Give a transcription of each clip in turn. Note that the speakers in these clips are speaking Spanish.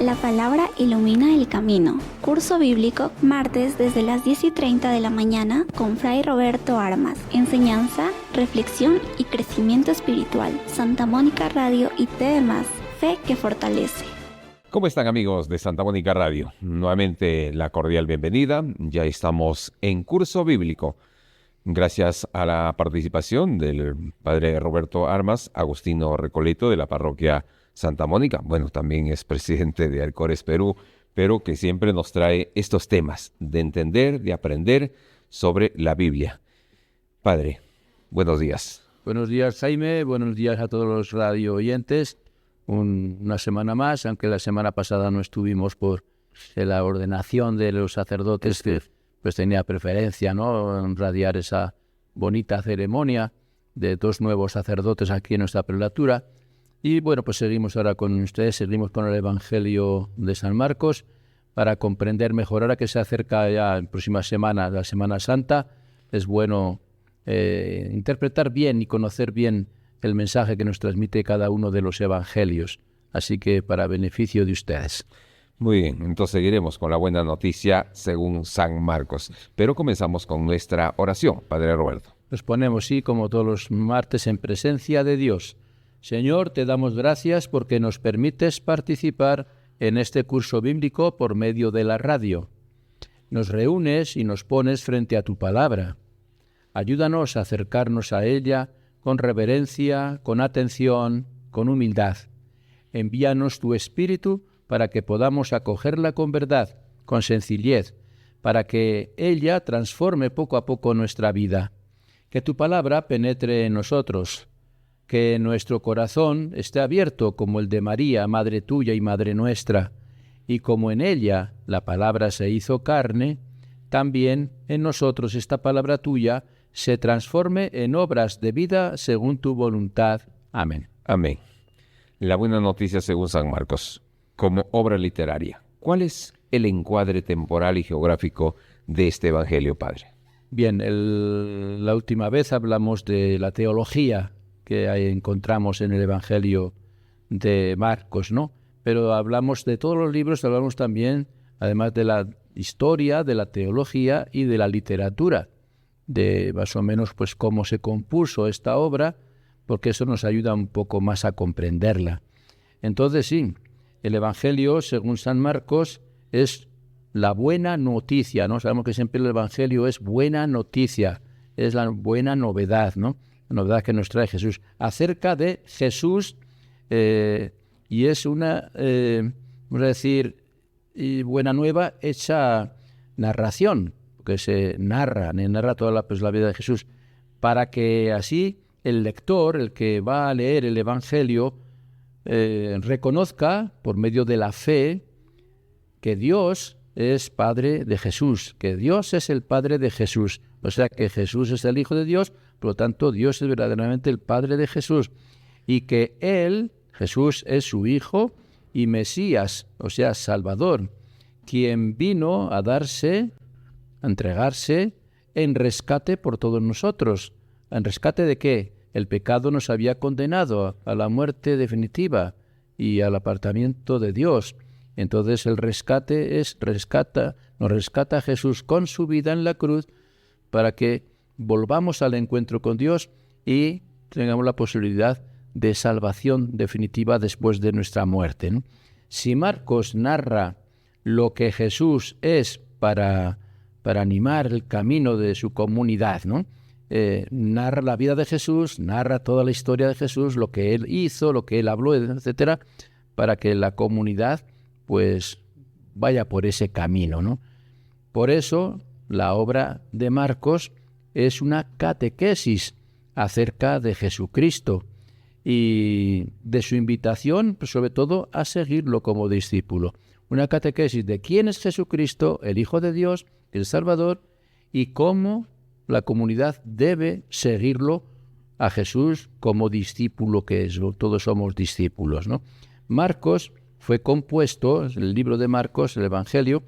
La palabra ilumina el camino. Curso bíblico, martes desde las 10:30 de la mañana con Fray Roberto Armas. Enseñanza, reflexión y crecimiento espiritual. Santa Mónica Radio y TDMás. Fe que fortalece. ¿Cómo están, amigos de Santa Mónica Radio? Nuevamente la cordial bienvenida. Ya estamos en curso bíblico. Gracias a la participación del padre Roberto Armas, Agustino Recoleto de la parroquia Santa Mónica. Bueno, también es presidente de Alcores Perú, pero que siempre nos trae estos temas de entender, de aprender sobre la Biblia. Padre, buenos días. Buenos días, Jaime. Buenos días a todos los radio oyentes. Una semana más, aunque la semana pasada no estuvimos por la ordenación de los sacerdotes, que pues tenía preferencia, ¿no?, en radiar esa bonita ceremonia de 2 nuevos sacerdotes aquí en nuestra prelatura. Y bueno, pues seguimos ahora con ustedes, seguimos con el Evangelio de San Marcos para comprender mejor. Ahora que se acerca ya en próxima semana la Semana Santa, es bueno interpretar bien y conocer bien el mensaje que nos transmite cada uno de los evangelios. Así que para beneficio de ustedes. Muy bien, entonces seguiremos con la buena noticia según San Marcos. Pero comenzamos con nuestra oración, Padre Roberto. Nos ponemos, sí, como todos los martes, en presencia de Dios. Señor, te damos gracias porque nos permites participar en este curso bíblico por medio de la radio. Nos reúnes y nos pones frente a tu palabra. Ayúdanos a acercarnos a ella con reverencia, con atención, con humildad. Envíanos tu Espíritu para que podamos acogerla con verdad, con sencillez, para que ella transforme poco a poco nuestra vida. Que tu palabra penetre en nosotros, que nuestro corazón esté abierto como el de María, Madre tuya y Madre nuestra, y como en ella la palabra se hizo carne, también en nosotros esta palabra tuya se transforme en obras de vida según tu voluntad. Amén. Amén. La buena noticia según San Marcos, como obra literaria. ¿Cuál es el encuadre temporal y geográfico de este Evangelio, Padre? Bien, la última vez hablamos de la teología que encontramos en el Evangelio de Marcos, ¿no? Pero hablamos de todos los libros, hablamos también, además de la historia, de la teología y de la literatura, de más o menos pues cómo se compuso esta obra, porque eso nos ayuda un poco más a comprenderla. Entonces sí, el Evangelio, según San Marcos, es la buena noticia, ¿no? Sabemos que siempre el Evangelio es buena noticia, es la buena novedad, ¿no? La novedad que nos trae Jesús, acerca de Jesús, y es una, vamos a decir, buena nueva hecha narración, porque se narra toda la vida de Jesús, para que así el lector, el que va a leer el Evangelio, reconozca por medio de la fe que Dios es Padre de Jesús, que Dios es el Padre de Jesús, o sea que Jesús es el Hijo de Dios, por lo tanto Dios es verdaderamente el Padre de Jesús, y que Él, Jesús, es su Hijo y Mesías, o sea, Salvador, quien vino a darse, a entregarse en rescate por todos nosotros. ¿En rescate de qué? El pecado nos había condenado a la muerte definitiva y al apartamiento de Dios. Entonces el rescate nos rescata a Jesús con su vida en la cruz para que volvamos al encuentro con Dios y tengamos la posibilidad de salvación definitiva después de nuestra muerte, ¿no? Si Marcos narra lo que Jesús es para animar el camino de su comunidad, ¿no? Narra la vida de Jesús, narra toda la historia de Jesús, lo que Él hizo, lo que Él habló, etcétera, para que la comunidad pues vaya por ese camino, ¿no? Por eso la obra de Marcos es una catequesis acerca de Jesucristo y de su invitación, pues, sobre todo, a seguirlo como discípulo. Una catequesis de quién es Jesucristo, el Hijo de Dios, el Salvador, y cómo la comunidad debe seguirlo a Jesús como discípulo que es. Todos somos discípulos, ¿no? Marcos fue compuesto, el libro de Marcos, el Evangelio,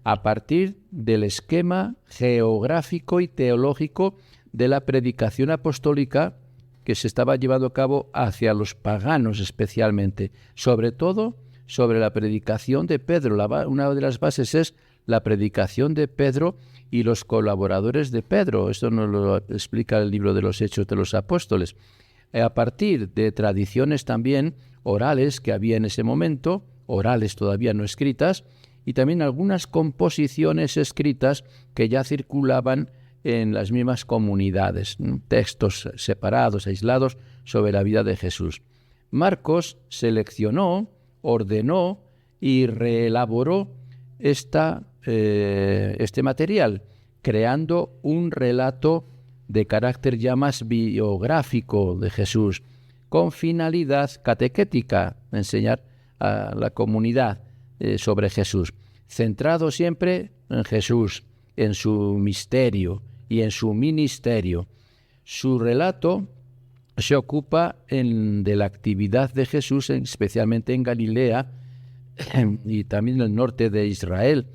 a partir del esquema geográfico y teológico de la predicación apostólica que se estaba llevando a cabo hacia los paganos especialmente, sobre todo sobre la predicación de Pedro. Una de las bases es la predicación de Pedro y los colaboradores de Pedro. Esto nos lo explica el libro de los Hechos de los Apóstoles. A partir de tradiciones también orales que había en ese momento, orales todavía no escritas, y también algunas composiciones escritas que ya circulaban en las mismas comunidades, textos separados, aislados, sobre la vida de Jesús. Marcos seleccionó, ordenó y reelaboró este material, creando un relato de carácter ya más biográfico de Jesús, con finalidad catequética, enseñar a la comunidad sobre Jesús, centrado siempre en Jesús, en su misterio y en su ministerio. Su relato se ocupa de la actividad de Jesús, especialmente en Galilea y también en el norte de Israel,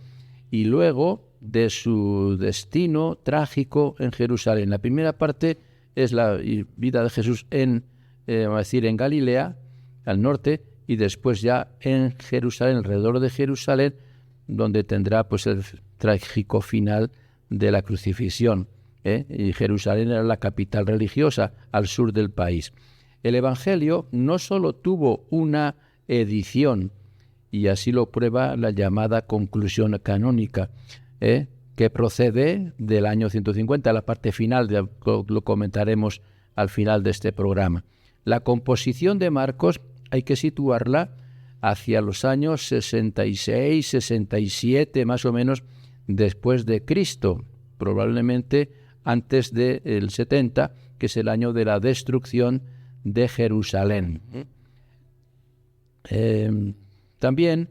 y luego de su destino trágico en Jerusalén. La primera parte es la vida de Jesús en Galilea, al norte, y después ya en Jerusalén, alrededor de Jerusalén, donde tendrá pues el trágico final de la crucifixión. Y Jerusalén era la capital religiosa al sur del país. El Evangelio no solo tuvo una edición, y así lo prueba la llamada conclusión canónica, que procede del año 150, la parte final, lo comentaremos al final de este programa. La composición de Marcos hay que situarla hacia los años 66, 67, más o menos, después de Cristo, probablemente antes del 70, que es el año de la destrucción de Jerusalén. También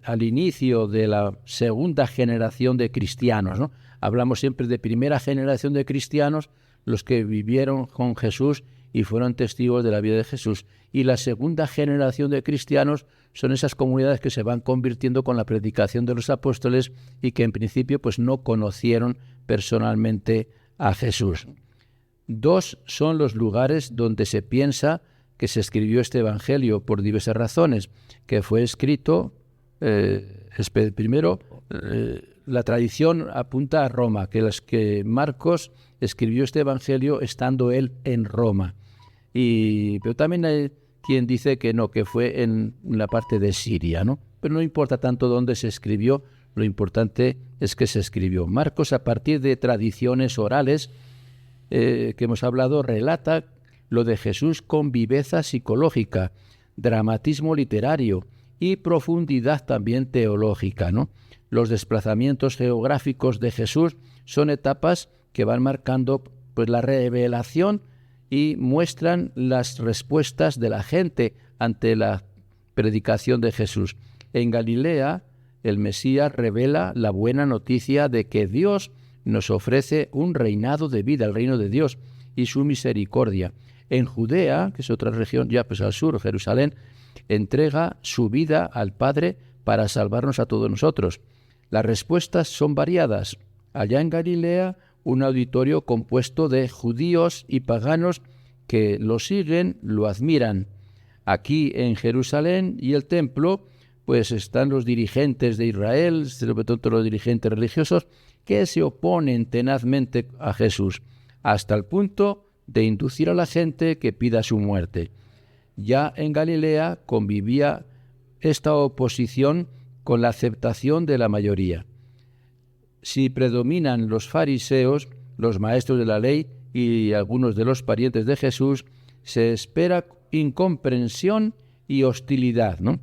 al inicio de la segunda generación de cristianos, ¿no? Hablamos siempre de primera generación de cristianos, los que vivieron con Jesús y fueron testigos de la vida de Jesús. Y la segunda generación de cristianos son esas comunidades que se van convirtiendo con la predicación de los apóstoles y que en principio pues no conocieron personalmente a Jesús. 2 son los lugares donde se piensa que se escribió este Evangelio por diversas razones, que fue escrito, primero, la tradición apunta a Roma, que Marcos escribió este Evangelio estando él en Roma. Pero también hay quien dice que no, que fue en la parte de Siria, ¿no? Pero no importa tanto dónde se escribió, lo importante es que se escribió. Marcos, a partir de tradiciones orales que hemos hablado, relata lo de Jesús con viveza psicológica, dramatismo literario y profundidad también teológica, ¿no? Los desplazamientos geográficos de Jesús son etapas que van marcando pues la revelación y muestran las respuestas de la gente ante la predicación de Jesús. En Galilea, el Mesías revela la buena noticia de que Dios nos ofrece un reinado de vida, el reino de Dios y su misericordia. En Judea, que es otra región ya pues al sur, Jerusalén, entrega su vida al Padre para salvarnos a todos nosotros. Las respuestas son variadas. Allá en Galilea, un auditorio compuesto de judíos y paganos que lo siguen, lo admiran. Aquí en Jerusalén y el templo, pues están los dirigentes de Israel, sobre todo los dirigentes religiosos, que se oponen tenazmente a Jesús, hasta el punto de inducir a la gente que pida su muerte. Ya en Galilea convivía esta oposición con la aceptación de la mayoría. Si predominan los fariseos, los maestros de la ley y algunos de los parientes de Jesús, se espera incomprensión y hostilidad, ¿no?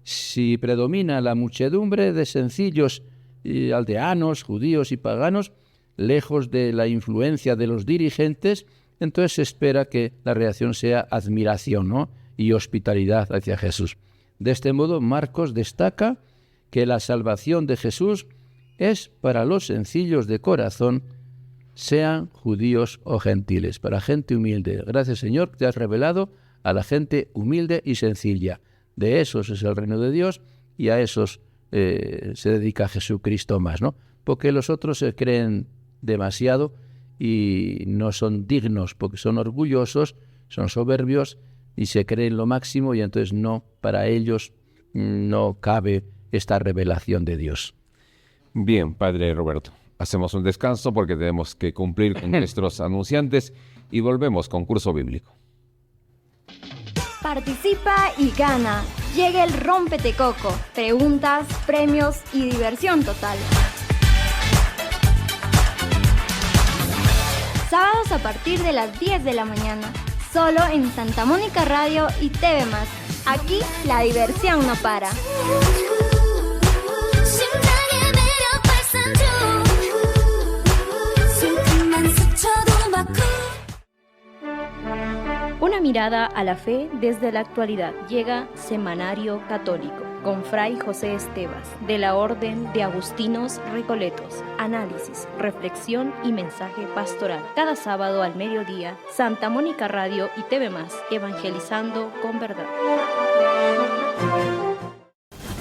Si predomina la muchedumbre de sencillos aldeanos, judíos y paganos, lejos de la influencia de los dirigentes, entonces se espera que la reacción sea admiración, ¿no? Y hospitalidad hacia Jesús. De este modo, Marcos destaca que la salvación de Jesús es para los sencillos de corazón, sean judíos o gentiles, para gente humilde. Gracias, Señor, que te has revelado a la gente humilde y sencilla. De esos es el reino de Dios y a esos se dedica Jesucristo más, ¿no? Porque los otros se creen demasiado y no son dignos, porque son orgullosos, son soberbios, y se creen lo máximo y entonces no, para ellos no cabe esta revelación de Dios. Bien, Padre Roberto, hacemos un descanso porque tenemos que cumplir con nuestros anunciantes y volvemos con Curso Bíblico. Participa y gana. Llega el Rómpete Coco. Preguntas, premios y diversión total. Sábados a partir de las 10 de la mañana. Solo en Santa Mónica Radio y TV+. Aquí la diversión no para. Una mirada a la fe desde la actualidad. Llega Semanario Católico con Fray José Estevas, de la Orden de Agustinos Recoletos. Análisis, reflexión y mensaje pastoral. Cada sábado al mediodía, Santa Mónica Radio y TV+, evangelizando con verdad.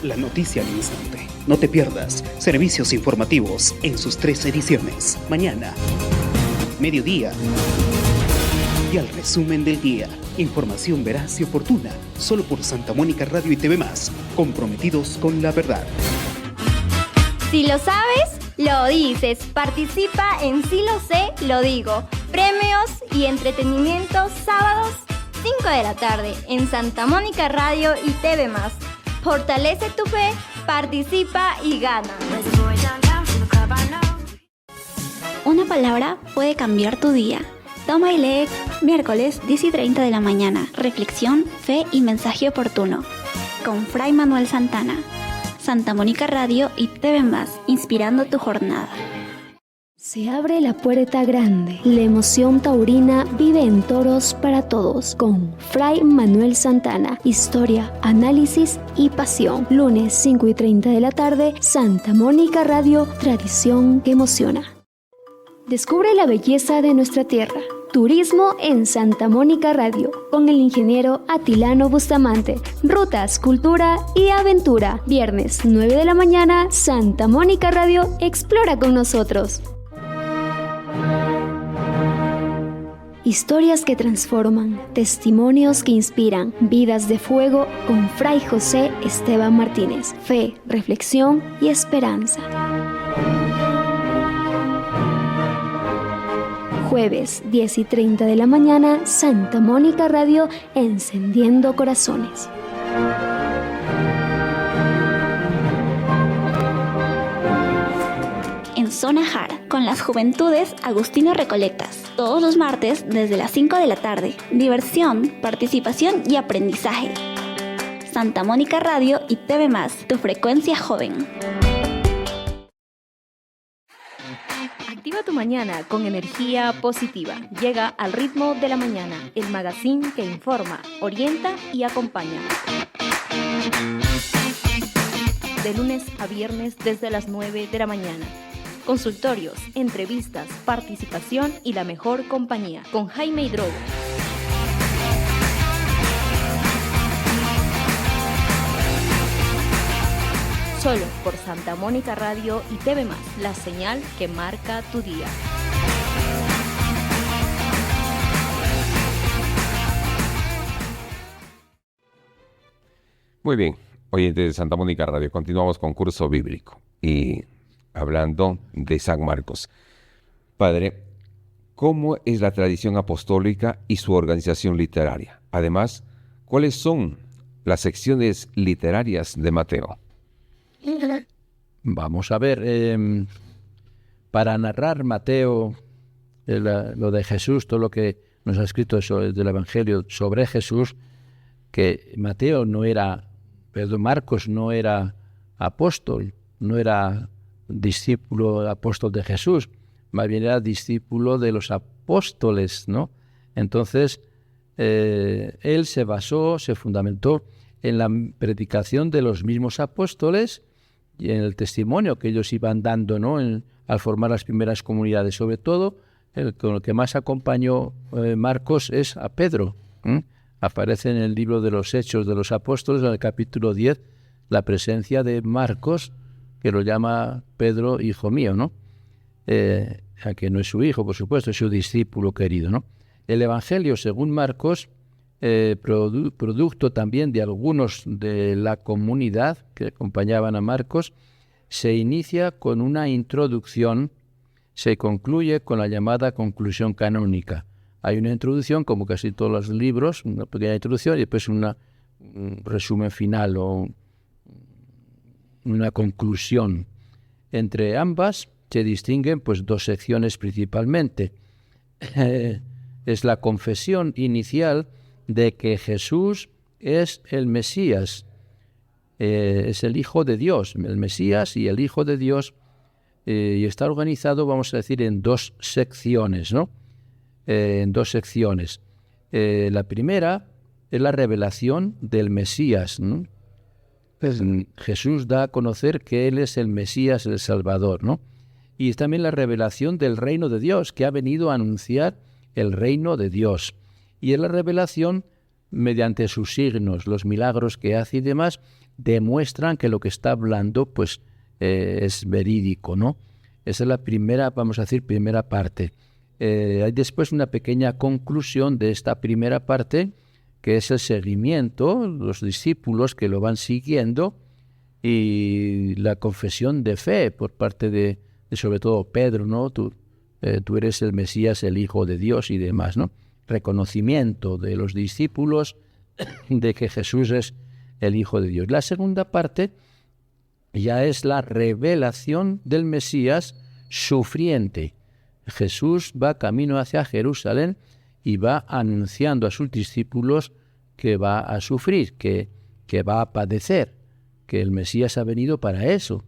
La noticia al instante. No te pierdas servicios informativos en sus 3 ediciones. Mañana, mediodía y al resumen del día. Información veraz y oportuna, solo por Santa Mónica Radio y TV+, comprometidos con la verdad. Si lo sabes, lo dices. Participa en Si lo sé, lo digo. Premios y entretenimiento sábados 5 de la tarde en Santa Mónica Radio y TV+. Fortalece tu fe, participa y gana. Una palabra puede cambiar tu día. Toma y lee miércoles 10:30 de la mañana. Reflexión, fe y mensaje oportuno. Con Fray Manuel Santana. Santa Mónica Radio y TV+, inspirando tu jornada. Se abre la puerta grande. La emoción taurina vive en Toros para Todos con Fray Manuel Santana. Historia, análisis y pasión. Lunes 5:30 de la tarde, Santa Mónica Radio, tradición que emociona. Descubre la belleza de nuestra tierra. Turismo en Santa Mónica Radio, con el ingeniero Atilano Bustamante. Rutas, cultura y aventura. Viernes 9 de la mañana, Santa Mónica Radio, explora con nosotros. Historias que transforman, testimonios que inspiran, vidas de fuego con Fray José Esteban Martínez. Fe, reflexión y esperanza. Jueves 10:30 de la mañana, Santa Mónica Radio, encendiendo corazones. En Zona Jara, con las juventudes Agustinos Recoletas. Todos los martes desde las 5 de la tarde. Diversión, participación y aprendizaje. Santa Mónica Radio y TV+, tu frecuencia joven. Activa tu mañana con energía positiva. Llega al ritmo de la mañana, el magazine que informa, orienta y acompaña. De lunes a viernes desde las 9 de la mañana. Consultorios, entrevistas, participación y la mejor compañía con Jaime Hidrogo. Solo por Santa Mónica Radio y TV+, la señal que marca tu día. Muy bien, oyentes de Santa Mónica Radio, continuamos con Curso Bíblico y hablando de San Marcos. Padre, ¿cómo es la tradición apostólica y su organización literaria? Además, ¿cuáles son las secciones literarias de Mateo? Vamos a ver, para narrar Mateo lo de Jesús, todo lo que nos ha escrito del Evangelio sobre Jesús, que Marcos no era apóstol, no era discípulo apóstol de Jesús, más bien era discípulo de los apóstoles, ¿no? Entonces, él se fundamentó en la predicación de los mismos apóstoles y en el testimonio que ellos iban dando, ¿no? Al formar las primeras comunidades. Sobre todo, con el que más acompañó Marcos es a Pedro. Aparece en el libro de los Hechos de los Apóstoles, en el capítulo 10, la presencia de Marcos, que lo llama Pedro, hijo mío, ¿no? Que no es su hijo, por supuesto, es su discípulo querido, ¿no? El Evangelio, según Marcos, producto también de algunos de la comunidad que acompañaban a Marcos, se inicia con una introducción, se concluye con la llamada conclusión canónica. Hay una introducción, como casi todos los libros, una pequeña introducción y después un resumen final o una conclusión. Entre ambas se distinguen pues 2 secciones principalmente. Es la confesión inicial de que Jesús es el Mesías, es el Hijo de Dios, el Mesías y el Hijo de Dios, y está organizado, vamos a decir, en 2 secciones, ¿no? En 2 secciones. La primera es la revelación del Mesías, ¿no? Jesús da a conocer que Él es el Mesías, el Salvador, ¿no? Y es también la revelación del reino de Dios, que ha venido a anunciar el reino de Dios. Y es la revelación mediante sus signos, los milagros que hace y demás, demuestran que lo que está hablando pues es verídico, ¿no? Esa es la primera, vamos a decir, primera parte. Hay después una pequeña conclusión de esta primera parte, que es el seguimiento, los discípulos que lo van siguiendo, y la confesión de fe por parte de sobre todo Pedro, ¿no? Tú eres el Mesías, el Hijo de Dios y demás, ¿no? Reconocimiento de los discípulos de que Jesús es el Hijo de Dios. La segunda parte ya es la revelación del Mesías sufriente. Jesús va camino hacia Jerusalén y va anunciando a sus discípulos que va a sufrir, que va a padecer, que el Mesías ha venido para eso,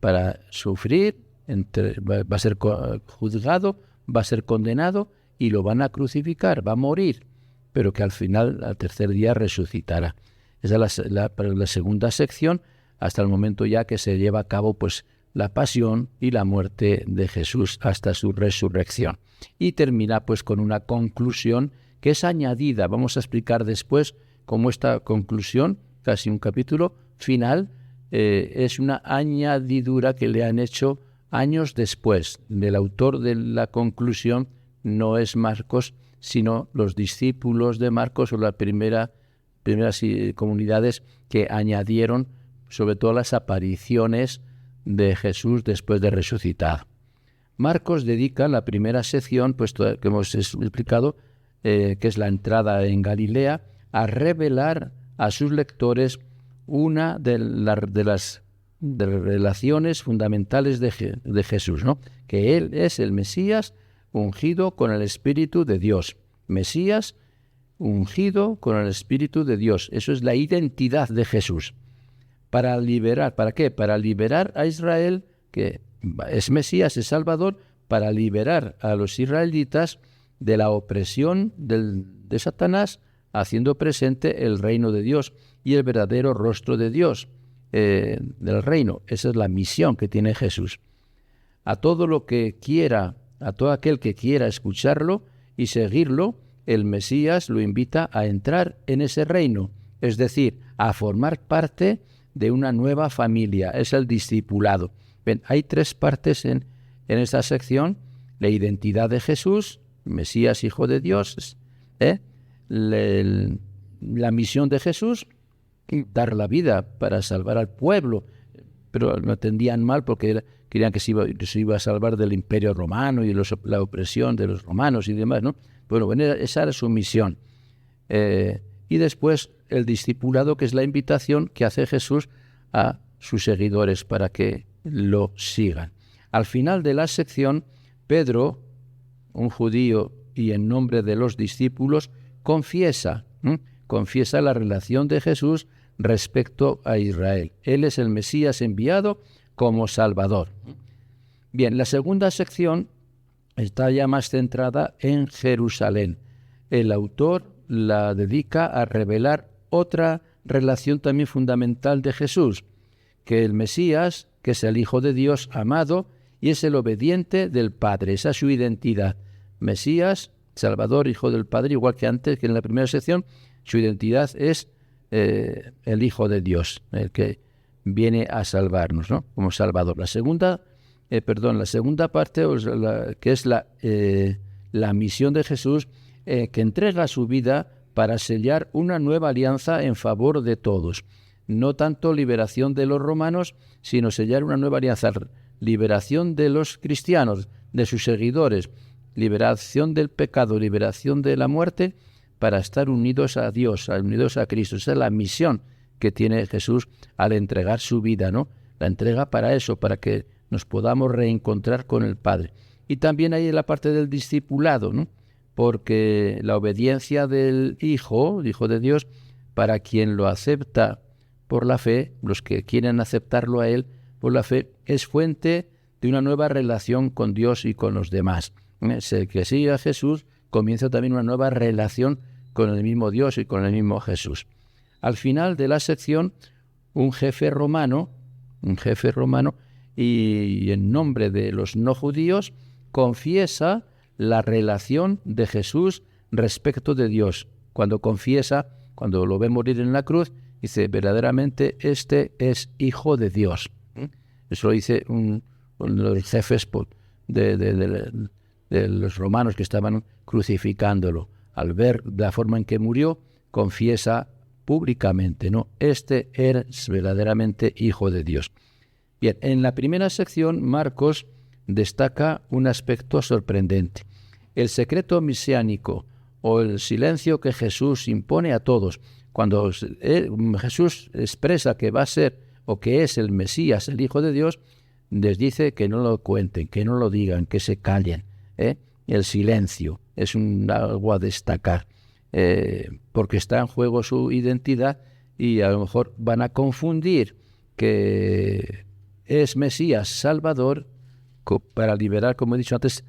para sufrir, va a ser juzgado, va a ser condenado y lo van a crucificar, va a morir, pero que al final, al tercer día, resucitará. Esa es la segunda sección, hasta el momento ya que se lleva a cabo pues la pasión y la muerte de Jesús hasta su resurrección. Y termina pues con una conclusión que es añadida. Vamos a explicar después cómo esta conclusión, casi un capítulo final, es una añadidura que le han hecho años después. El autor de la conclusión no es Marcos, sino los discípulos de Marcos o las primeras comunidades que añadieron sobre todo las apariciones de Jesús después de resucitar. Marcos dedica la primera sección, pues que hemos explicado, que es la entrada en Galilea, a revelar a sus lectores una de las relaciones fundamentales de Jesús, ¿no? Que Él es el Mesías ungido con el Espíritu de Dios. Mesías ungido con el Espíritu de Dios. Eso es la identidad de Jesús. Para liberar, ¿para qué? Para liberar a Israel, que es Mesías, es Salvador, para liberar a los israelitas de la opresión de Satanás, haciendo presente el reino de Dios y el verdadero rostro de Dios, del reino. Esa es la misión que tiene Jesús. A todo aquel que quiera escucharlo y seguirlo, el Mesías lo invita a entrar en ese reino, es decir, a formar parte de una nueva familia. Es el discipulado. Ven, hay 3 partes en esta sección: la identidad de Jesús, Mesías, Hijo de Dios, la misión de Jesús, dar la vida para salvar al pueblo, pero lo entendían mal porque querían que se iba a salvar del Imperio Romano y la opresión de los romanos y demás, ¿no? Bueno, esa era su misión. Y después el discipulado, que es la invitación que hace Jesús a sus seguidores para que lo sigan. Al final de la sección, Pedro, un judío y en nombre de los discípulos, confiesa la relación de Jesús respecto a Israel. Él es el Mesías enviado como Salvador. Bien, la segunda sección está ya más centrada en Jerusalén. El autor la dedica a revelar otra relación también fundamental de Jesús, que el Mesías, que es el Hijo de Dios amado y es el obediente del Padre. Esa es su identidad. Mesías, Salvador, Hijo del Padre, igual que antes, que en la primera sección, su identidad es el Hijo de Dios, el que viene a salvarnos, ¿no? Como Salvador. La segunda parte, que es la misión de Jesús, que entrega su vida para sellar una nueva alianza en favor de todos. No tanto liberación de los romanos, sino sellar una nueva alianza, liberación de los cristianos, de sus seguidores, liberación del pecado, liberación de la muerte, para estar unidos a Dios, unidos a Cristo. Esa es la misión que tiene Jesús al entregar su vida, ¿no? La entrega para eso, para que nos podamos reencontrar con el Padre. Y también hay la parte del discipulado, ¿no? Porque la obediencia del Hijo de Dios, para quien lo acepta por la fe, los que quieren aceptarlo a Él por la fe, es fuente de una nueva relación con Dios y con los demás. El que sigue a Jesús comienza también una nueva relación con el mismo Dios y con el mismo Jesús. Al final de la sección, un jefe romano, y en nombre de los no judíos, confiesa la relación de Jesús respecto de Dios. Cuando confiesa, cuando lo ve morir en la cruz, dice, verdaderamente este es Hijo de Dios. Eso lo dice uno de los jefes de los romanos que estaban crucificándolo. Al ver la forma en que murió, confiesa públicamente, ¿no? Este es verdaderamente Hijo de Dios. Bien, en la primera sección, Marcos destaca un aspecto sorprendente. El secreto mesiánico o el silencio que Jesús impone a todos. Cuando Jesús expresa que va a ser o que es el Mesías, el Hijo de Dios, les dice que no lo cuenten, que no lo digan, que se callen. El silencio es algo a destacar, porque está en juego su identidad y a lo mejor van a confundir que es Mesías Salvador para liberar, como he dicho antes,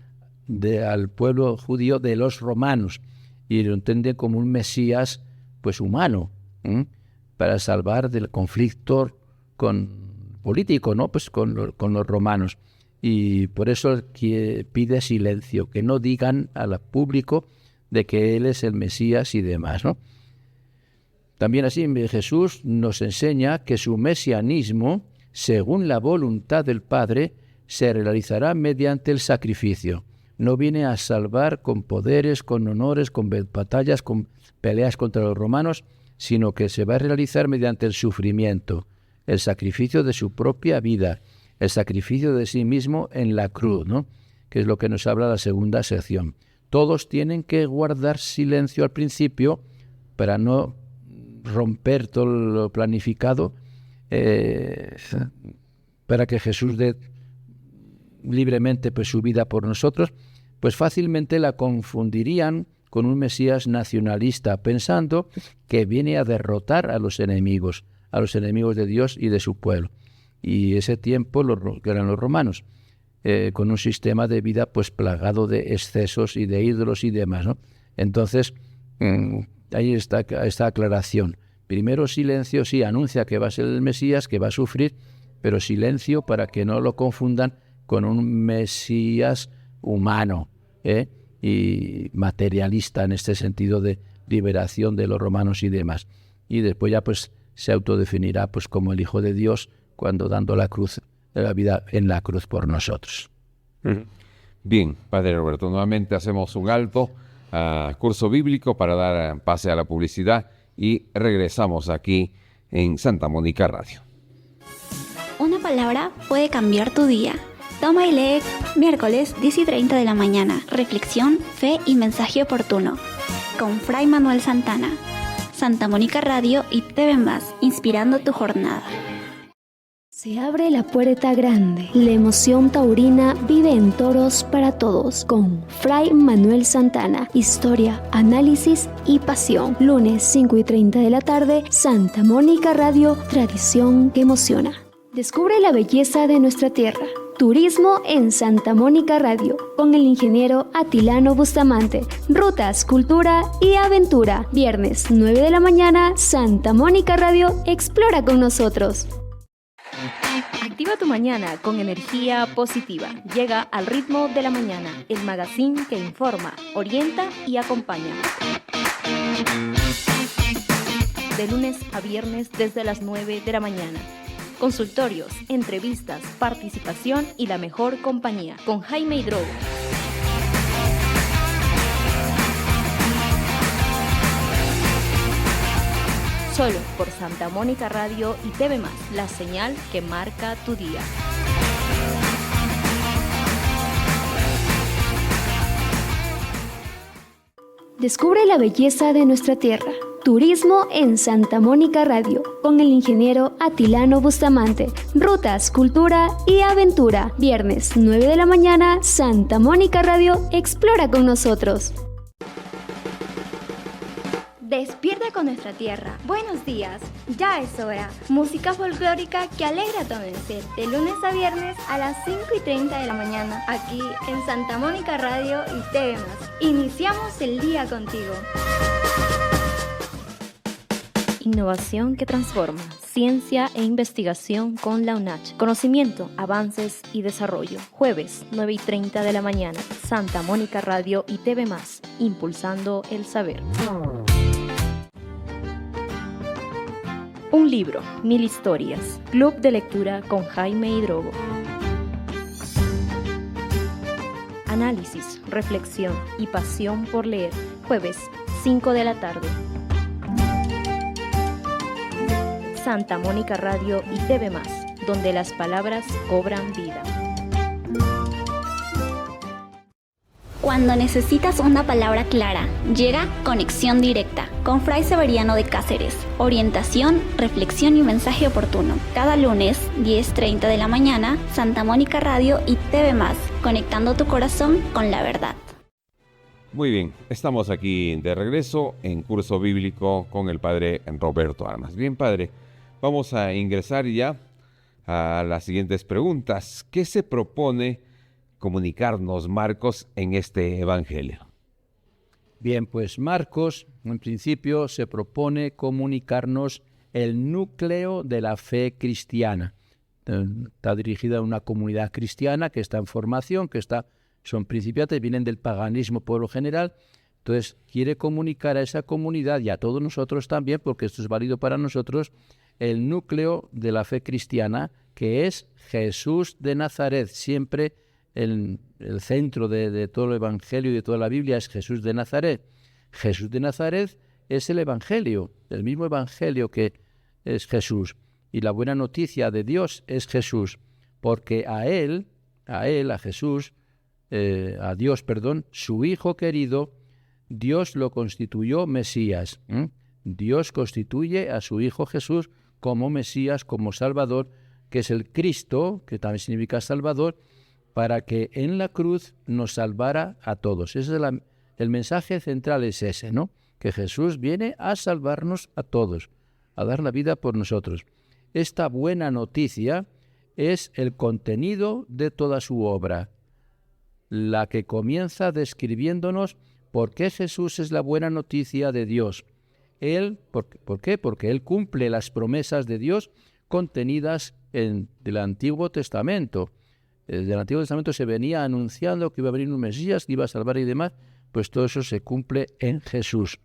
al pueblo judío de los romanos, y lo entienden como un Mesías pues humano, para salvar del conflicto político, ¿no? Pues con los romanos. Y por eso pide silencio, que no digan al público de que Él es el Mesías y demás, ¿no? También así Jesús nos enseña que su mesianismo, según la voluntad del Padre, se realizará mediante el sacrificio. No viene a salvar con poderes, con honores, con batallas, con peleas contra los romanos, sino que se va a realizar mediante el sufrimiento, el sacrificio de su propia vida, el sacrificio de sí mismo en la cruz, ¿no? Que es lo que nos habla la segunda sección. Todos tienen que guardar silencio al principio para no romper todo lo planificado, para que Jesús dé libremente pues su vida por nosotros, pues fácilmente la confundirían con un Mesías nacionalista, pensando que viene a derrotar a los enemigos de Dios y de su pueblo. Y ese tiempo que eran los romanos, con un sistema de vida pues plagado de excesos y de ídolos y demás, ¿no? Entonces, ahí está esta aclaración. Primero silencio, sí, anuncia que va a ser el Mesías, que va a sufrir, pero silencio para que no lo confundan con un Mesías humano, y materialista en este sentido de liberación de los romanos y demás. Y después ya pues se autodefinirá pues como el Hijo de Dios, cuando dando la vida en la cruz por nosotros. Bien, Padre Roberto, nuevamente hacemos un alto a curso bíblico para dar pase a la publicidad y regresamos aquí en Santa Mónica Radio. Una palabra puede cambiar tu día. Toma y lee miércoles 10:30 de la mañana. Reflexión, fe y mensaje oportuno. Con Fray Manuel Santana. Santa Mónica Radio y TV Más, inspirando tu jornada. Se abre la puerta grande. La emoción taurina vive en Toros para Todos con Fray Manuel Santana. Historia, análisis y pasión. Lunes 5:30 de la tarde, Santa Mónica Radio, tradición que emociona. Descubre la belleza de nuestra tierra. Turismo en Santa Mónica Radio, con el ingeniero Atilano Bustamante. Rutas, cultura y aventura. Viernes 9 de la mañana, Santa Mónica Radio, explora con nosotros. Activa tu mañana con energía positiva. Llega al ritmo de la mañana, el magazine que informa, orienta y acompaña. De lunes a viernes desde las 9 de la mañana. Consultorios, entrevistas, participación y la mejor compañía con Jaime Hidrogo. solo por Santa Mónica Radio y TV+, la señal que marca tu día. Descubre la belleza de nuestra tierra. Turismo en Santa Mónica Radio, con el ingeniero Atilano Bustamante. Rutas, cultura y aventura. Viernes, 9 de la mañana, Santa Mónica Radio, explora con nosotros. Despierta con nuestra tierra. Buenos días, ya es hora. Música folclórica que alegra tu amanecer, de lunes a viernes a las 5:30 de la mañana, aquí en Santa Mónica Radio y TV+. Iniciamos el día contigo. Innovación que transforma. Ciencia e investigación con la UNACH. Conocimiento, avances y desarrollo. Jueves, 9:30 de la mañana. Santa Mónica Radio y TV+. Impulsando el saber. Un libro, 1000 historias. Club de lectura con Jaime Hidrogo. Análisis, reflexión y pasión por leer. Jueves, 5 de la tarde. Santa Mónica Radio y TV+, donde las palabras cobran vida. Cuando necesitas una palabra clara, llega Conexión Directa con Fray Severiano de Cáceres. Orientación, reflexión y mensaje oportuno. Cada lunes, 10:30 de la mañana, Santa Mónica Radio y TV+, conectando tu corazón con la verdad. Muy bien, estamos aquí de regreso en Curso Bíblico con el Padre Roberto Armas. Bien, Padre, vamos a ingresar ya a las siguientes preguntas. ¿Qué se propone comunicarnos Marcos en este Evangelio? Bien, pues Marcos, en principio, se propone comunicarnos el núcleo de la fe cristiana. Está dirigida a una comunidad cristiana que está en formación, son principiantes, vienen del paganismo por lo general. Entonces, quiere comunicar a esa comunidad y a todos nosotros también, porque esto es válido para nosotros, el núcleo de la fe cristiana, que es Jesús de Nazaret. Siempre el centro de todo el Evangelio y de toda la Biblia es Jesús de Nazaret. Jesús de Nazaret es el Evangelio, el mismo Evangelio que es Jesús. Y la buena noticia de Dios es Jesús, porque a Jesús, a Dios, su Hijo querido, Dios lo constituyó Mesías. Dios constituye a su Hijo Jesús como Mesías, como Salvador, que es el Cristo, que también significa Salvador, para que en la cruz nos salvara a todos. Ese es el mensaje central es ese, ¿no? Que Jesús viene a salvarnos a todos, a dar la vida por nosotros. Esta buena noticia es el contenido de toda su obra, la que comienza describiéndonos por qué Jesús es la buena noticia de Dios. ¿Por qué? Porque Él cumple las promesas de Dios contenidas del Antiguo Testamento. Desde el Antiguo Testamento se venía anunciando que iba a venir un Mesías, que iba a salvar y demás, pues todo eso se cumple en Jesús.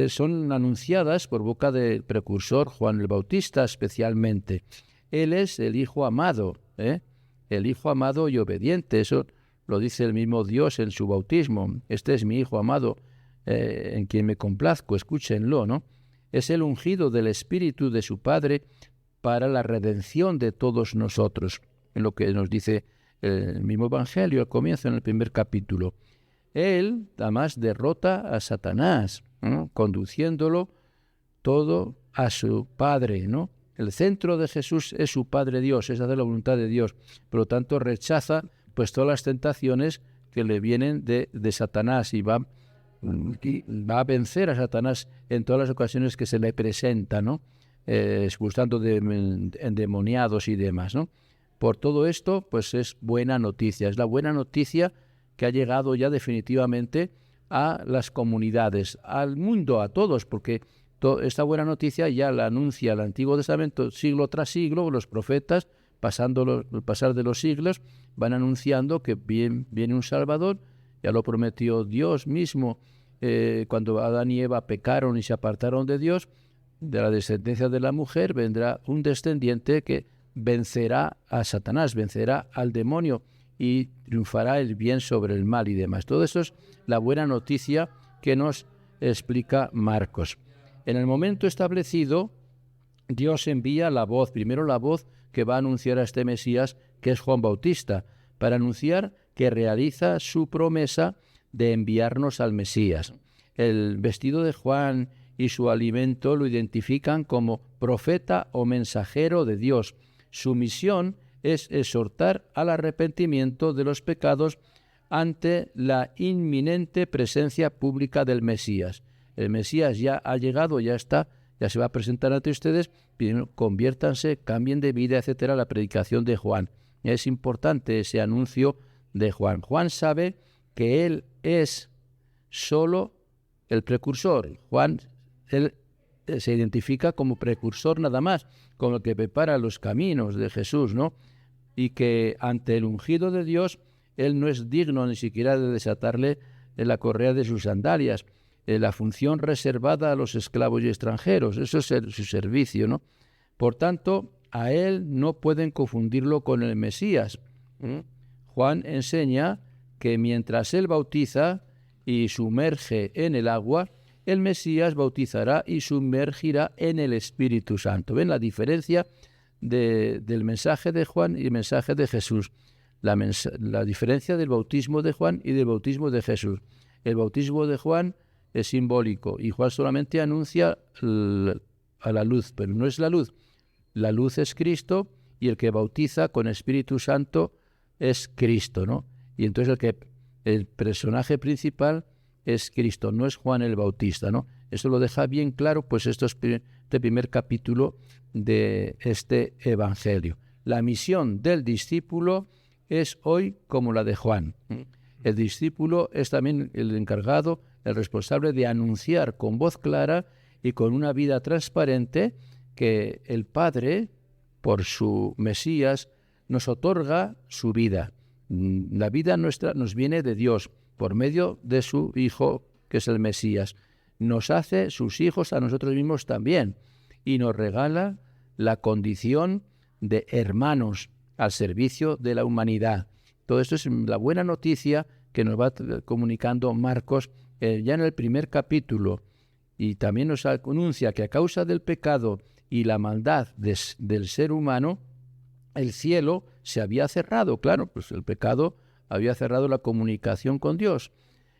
Son anunciadas por boca del precursor Juan el Bautista especialmente. Él es el Hijo amado, el Hijo amado y obediente. Eso lo dice el mismo Dios en su bautismo. Este es mi Hijo amado, en quien me complazco, escúchenlo, ¿no? Es el ungido del Espíritu de su Padre para la redención de todos nosotros, en lo que nos dice el mismo Evangelio al comienzo, en el primer capítulo. Él, además, derrota a Satanás, ¿no? Conduciéndolo todo a su Padre, ¿no? El centro de Jesús es su Padre Dios, es hacer la voluntad de Dios. Por lo tanto, rechaza pues todas las tentaciones que le vienen de Satanás y va a vencer a Satanás en todas las ocasiones que se le presenta, ¿no? Expulsando de endemoniados y demás, ¿no? Por todo esto, pues es buena noticia. Es la buena noticia que ha llegado ya definitivamente a las comunidades, al mundo, a todos, porque esta buena noticia ya la anuncia el Antiguo Testamento siglo tras siglo. Los profetas, pasar de los siglos, van anunciando que viene un Salvador. Ya lo prometió Dios mismo cuando Adán y Eva pecaron y se apartaron de Dios. De la descendencia de la mujer vendrá un descendiente que vencerá a Satanás, vencerá al demonio y triunfará el bien sobre el mal y demás. Todo eso es la buena noticia que nos explica Marcos. En el momento establecido, Dios envía la voz, primero la voz que va a anunciar a este Mesías, que es Juan Bautista, para anunciar que realiza su promesa de enviarnos al Mesías. El vestido de Juan y su alimento lo identifican como profeta o mensajero de Dios. Su misión es exhortar al arrepentimiento de los pecados ante la inminente presencia pública del Mesías. El Mesías ya ha llegado, ya está, ya se va a presentar ante ustedes, conviértanse, cambien de vida, etcétera, la predicación de Juan. Es importante ese anuncio de Juan. Juan sabe que él es solo el precursor. Juan, él se identifica como precursor nada más, como el que prepara los caminos de Jesús, ¿no? Y que ante el ungido de Dios, él no es digno ni siquiera de desatarle la correa de sus sandalias. La función reservada a los esclavos y extranjeros, eso es su servicio, ¿no? Por tanto, a él no pueden confundirlo con el Mesías. Juan enseña que mientras él bautiza y sumerge en el agua, el Mesías bautizará y sumergirá en el Espíritu Santo. ¿Ven la diferencia del mensaje de Juan y el mensaje de Jesús? La diferencia del bautismo de Juan y del bautismo de Jesús. El bautismo de Juan es simbólico y Juan solamente anuncia a la luz, pero no es la luz. La luz es Cristo y el que bautiza con Espíritu Santo es Cristo, ¿no? Y entonces el personaje principal es Cristo, no es Juan el Bautista, ¿no? Eso lo deja bien claro, pues este primer capítulo de este Evangelio. La misión del discípulo es hoy como la de Juan. El discípulo es también el encargado, el responsable de anunciar con voz clara y con una vida transparente que el Padre, por su Mesías, nos otorga su vida. La vida nuestra nos viene de Dios por medio de su Hijo, que es el Mesías. Nos hace sus hijos a nosotros mismos también y nos regala la condición de hermanos al servicio de la humanidad. Todo esto es la buena noticia que nos va comunicando Marcos ya en el primer capítulo, y también nos anuncia que a causa del pecado y la maldad del ser humano, el cielo se había cerrado. Claro, pues el pecado había cerrado la comunicación con Dios.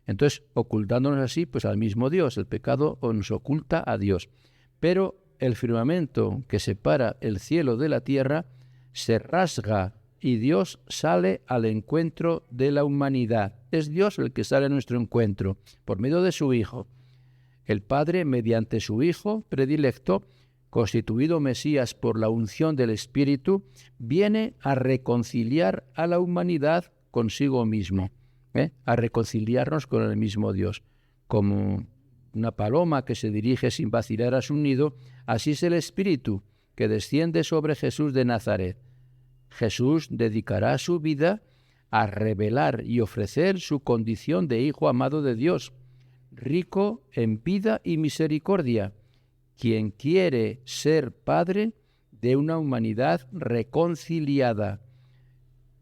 Entonces, ocultándonos así pues al mismo Dios, el pecado nos oculta a Dios. Pero el firmamento que separa el cielo de la tierra se rasga y Dios sale al encuentro de la humanidad. Es Dios el que sale a nuestro encuentro por medio de su Hijo. El Padre, mediante su Hijo predilecto, constituido Mesías por la unción del Espíritu, viene a reconciliar a la humanidad consigo mismo, a reconciliarnos con el mismo Dios. Como una paloma que se dirige sin vacilar a su nido, así es el Espíritu que desciende sobre Jesús de Nazaret. Jesús dedicará su vida a revelar y ofrecer su condición de Hijo amado de Dios, rico en vida y misericordia, quien quiere ser Padre de una humanidad reconciliada.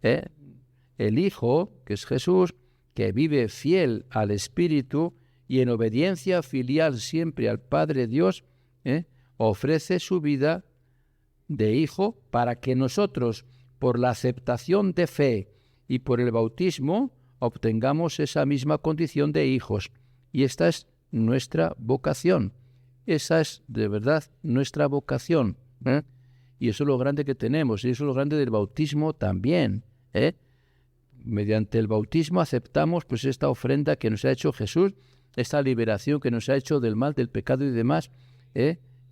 El Hijo, que es Jesús, que vive fiel al Espíritu y en obediencia filial siempre al Padre Dios, ofrece su vida de Hijo para que nosotros, por la aceptación de fe y por el bautismo, obtengamos esa misma condición de hijos. Y esta es nuestra vocación. Esa es de verdad nuestra vocación. Y eso es lo grande que tenemos, y eso es lo grande del bautismo también. Mediante el bautismo aceptamos pues esta ofrenda que nos ha hecho Jesús, esta liberación que nos ha hecho del mal, del pecado y demás.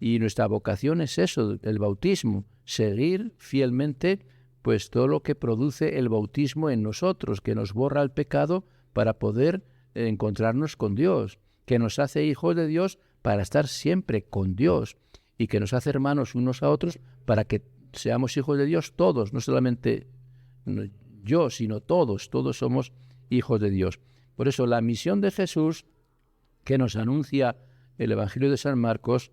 Y nuestra vocación es eso, el bautismo, seguir fielmente pues todo lo que produce el bautismo en nosotros, que nos borra el pecado para poder encontrarnos con Dios, que nos hace hijos de Dios para estar siempre con Dios y que nos hace hermanos unos a otros para que seamos hijos de Dios todos, no solamente yo, sino todos somos hijos de Dios. Por eso la misión de Jesús que nos anuncia el Evangelio de San Marcos,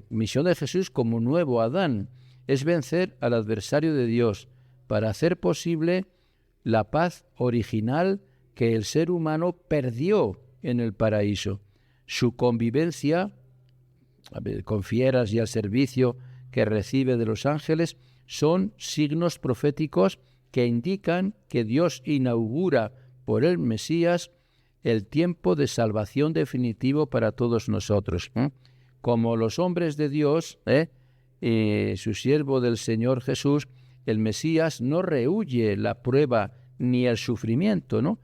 misión de Jesús como nuevo Adán, es vencer al adversario de Dios para hacer posible la paz original que el ser humano perdió en el paraíso. Su convivencia con fieras y al servicio que recibe de los ángeles son signos proféticos que indican que Dios inaugura por el Mesías el tiempo de salvación definitivo para todos nosotros. Como los hombres de Dios, su siervo del Señor Jesús, el Mesías no rehúye la prueba ni el sufrimiento, ¿no?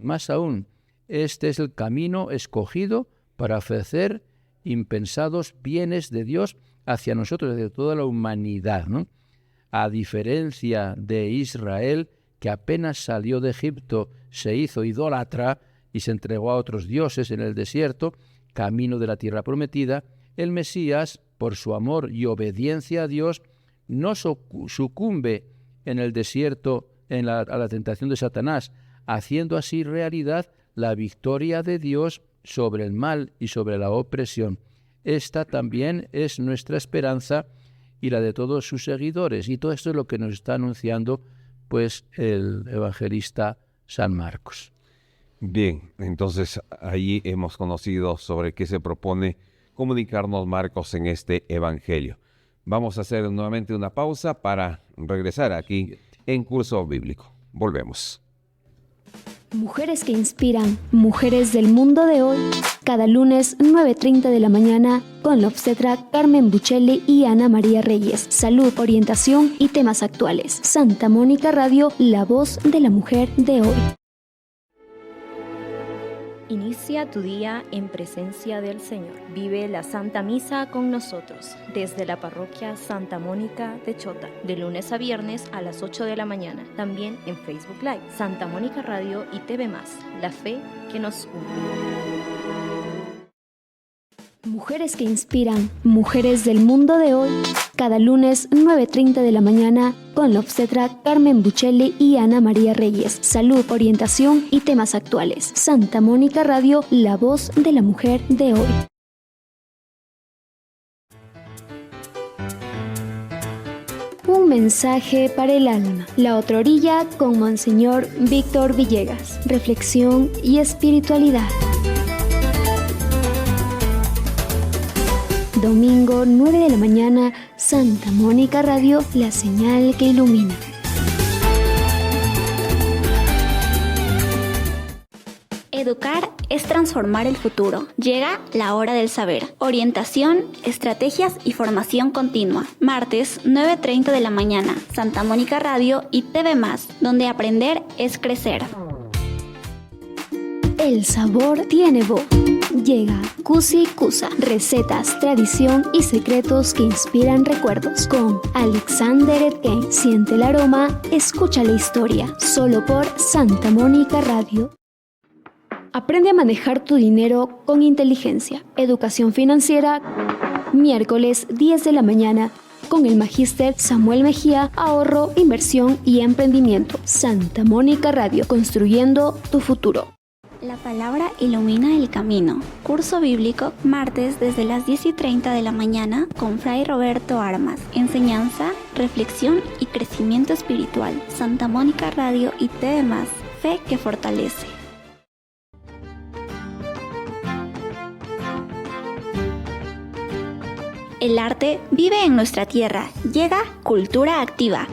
Más aún, este es el camino escogido para ofrecer impensados bienes de Dios hacia nosotros, de toda la humanidad, ¿no? A diferencia de Israel, que apenas salió de Egipto, se hizo idólatra y se entregó a otros dioses en el desierto, camino de la tierra prometida, el Mesías, por su amor y obediencia a Dios, no sucumbe en el desierto a la tentación de Satanás, haciendo así realidad la victoria de Dios sobre el mal y sobre la opresión. Esta también es nuestra esperanza y la de todos sus seguidores. Y todo esto es lo que nos está anunciando pues el evangelista San Marcos. Bien, entonces ahí hemos conocido sobre qué se propone comunicarnos Marcos en este evangelio. Vamos a hacer nuevamente una pausa para regresar aquí en Curso Bíblico. Volvemos. Mujeres que inspiran, mujeres del mundo de hoy, cada lunes 9:30 de la mañana con la obstetra Carmen Buccelli y Ana María Reyes. Salud, orientación y temas actuales. Santa Mónica Radio, la voz de la mujer de hoy. Inicia tu día en presencia del Señor. Vive la Santa Misa con nosotros desde la parroquia Santa Mónica de Chota, de lunes a viernes a las 8 de la mañana. También en Facebook Live, Santa Mónica Radio y TV+, la fe que nos une. Mujeres que inspiran, mujeres del mundo de hoy, cada lunes 9:30 de la mañana con la obstetra Carmen Buccelli y Ana María Reyes. Salud, orientación y temas actuales. Santa Mónica Radio, la voz de la mujer de hoy. Un mensaje para el alma. La otra orilla con Monseñor Víctor Villegas. Reflexión y espiritualidad. Domingo 9 de la mañana, Santa Mónica Radio, la señal que ilumina. Educar es transformar el futuro. Llega la hora del saber. Orientación, estrategias y formación continua. Martes 9:30 de la mañana, Santa Mónica Radio y TV+, donde aprender es crecer. El sabor tiene voz. Llega Cusi Cusa, recetas, tradición y secretos que inspiran recuerdos. Con Alexander Etken. Siente el aroma, escucha la historia. Solo por Santa Mónica Radio. Aprende a manejar tu dinero con inteligencia. Educación financiera, miércoles 10 de la mañana, con el magíster Samuel Mejía, ahorro, inversión y emprendimiento. Santa Mónica Radio, construyendo tu futuro. La palabra ilumina el camino. Curso bíblico, martes desde las 10:30 de la mañana con Fray Roberto Armas. Enseñanza, reflexión y crecimiento espiritual. Santa Mónica Radio y TV+, fe que fortalece. El arte vive en nuestra tierra. Llega Cultura Activa.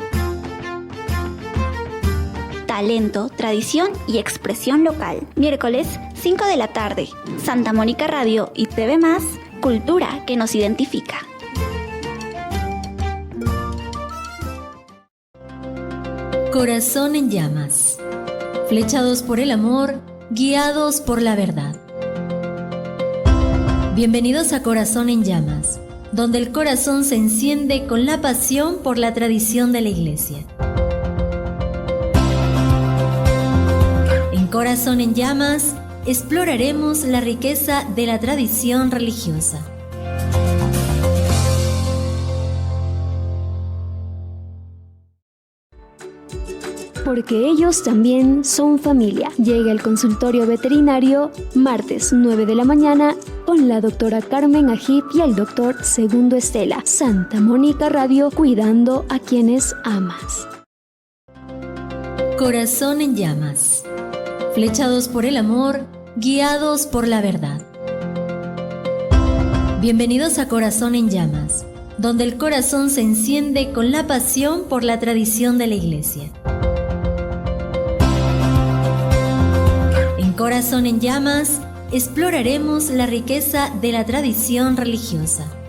Talento, tradición y expresión local. Miércoles 5 de la tarde. Santa Mónica Radio y TV+, cultura que nos identifica. Corazón en llamas. Flechados por el amor, guiados por la verdad. Bienvenidos a Corazón en llamas, donde el corazón se enciende con la pasión por la tradición de la Iglesia. En Corazón en llamas, exploraremos la riqueza de la tradición religiosa. Porque ellos también son familia. Llega el consultorio veterinario, martes 9 de la mañana, con la doctora Carmen Ajib y el doctor Segundo Estela. Santa Mónica Radio, cuidando a quienes amas. Corazón en llamas. Flechados por el amor, guiados por la verdad. Bienvenidos a Corazón en Llamas, donde el corazón se enciende con la pasión por la tradición de la Iglesia. En Corazón en Llamas exploraremos la riqueza de la tradición religiosa.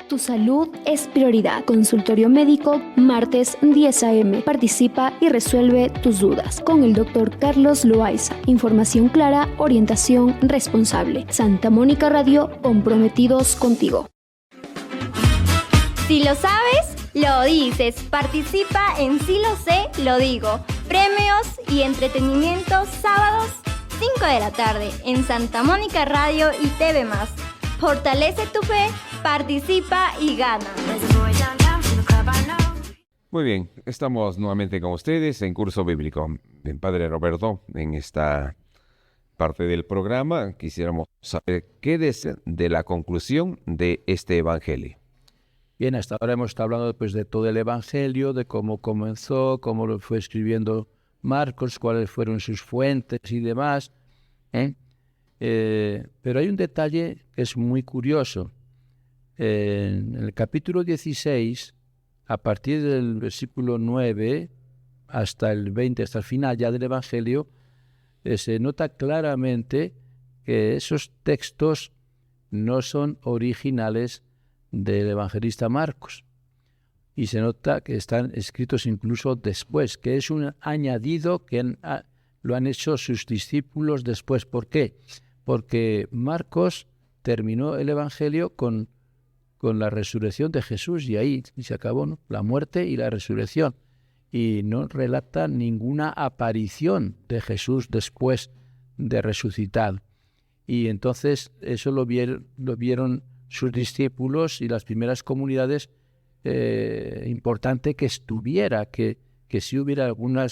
Tu salud es prioridad. Consultorio médico, martes 10 a.m. Participa y resuelve tus dudas con el Dr. Carlos Loaiza. Información clara, orientación responsable. Santa Mónica Radio, comprometidos contigo. Si lo sabes, lo dices. Participa en Si lo sé, lo digo. Premios y entretenimiento sábados 5 de la tarde en Santa Mónica Radio y TV+. Fortalece tu fe, participa y gana. Muy bien, estamos nuevamente con ustedes en Curso Bíblico. Bien, Padre Roberto, en esta parte del programa quisiéramos saber qué dice de la conclusión de este Evangelio. Bien, hasta ahora hemos estado hablando pues, de todo el Evangelio, de cómo comenzó, cómo lo fue escribiendo Marcos, cuáles fueron sus fuentes y demás, pero hay un detalle que es muy curioso. En el capítulo 16, a partir del versículo 9 hasta el 20, hasta el final ya del Evangelio, se nota claramente que esos textos no son originales del evangelista Marcos. Y se nota que están escritos incluso después, que es un añadido que lo han hecho sus discípulos después. ¿Por qué? Porque Marcos terminó el Evangelio con la resurrección de Jesús y ahí se acabó, ¿no? La muerte y la resurrección. Y no relata ninguna aparición de Jesús después de resucitado. Y entonces eso lo vieron sus discípulos y las primeras comunidades. Importante que estuviera, que si hubiera alguna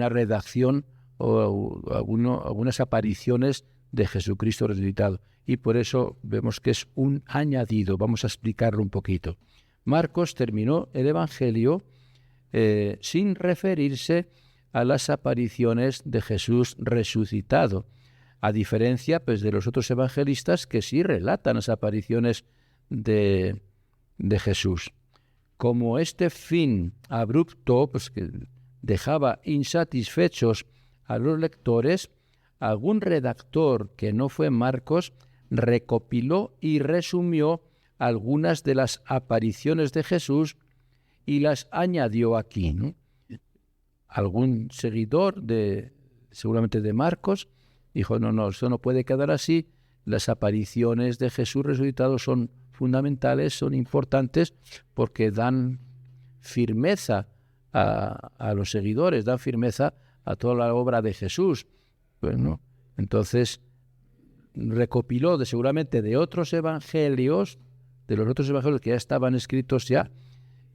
redacción o algunas apariciones de Jesucristo resucitado. Y por eso vemos que es un añadido. Vamos a explicarlo un poquito. Marcos terminó el Evangelio sin referirse a las apariciones de Jesús resucitado, a diferencia pues, de los otros evangelistas que sí relatan las apariciones de Jesús. Como este fin abrupto pues, que dejaba insatisfechos a los lectores, algún redactor que no fue Marcos recopiló y resumió algunas de las apariciones de Jesús y las añadió aquí, ¿no? Algún seguidor seguramente de Marcos dijo, no, eso no puede quedar así, las apariciones de Jesús resucitado son fundamentales, son importantes porque dan firmeza a los seguidores, dan firmeza a toda la obra de Jesús. Bueno, entonces recopiló seguramente de otros evangelios, de los otros evangelios que ya estaban escritos ya,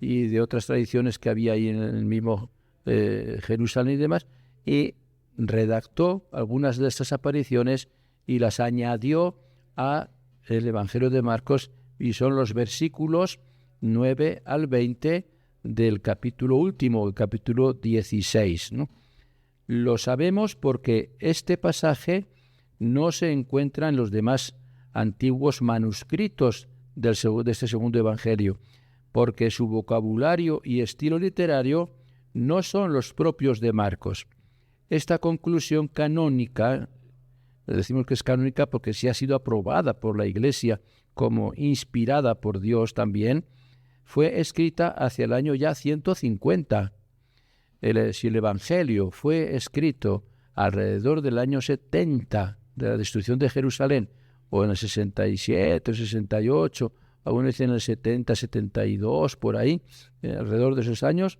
y de otras tradiciones que había ahí en el mismo Jerusalén y demás, y redactó algunas de estas apariciones y las añadió a el Evangelio de Marcos, y son los versículos 9 al 20 del capítulo último, el capítulo 16, ¿no? Lo sabemos porque este pasaje no se encuentra en los demás antiguos manuscritos de este segundo Evangelio, porque su vocabulario y estilo literario no son los propios de Marcos. Esta conclusión canónica, decimos que es canónica porque sí ha sido aprobada por la Iglesia como inspirada por Dios también, fue escrita hacia el año ya 150. Si el Evangelio fue escrito alrededor del año 70 de la destrucción de Jerusalén, o en el 67 o 68, algunos dicen en el 70, 72, por ahí, alrededor de esos años,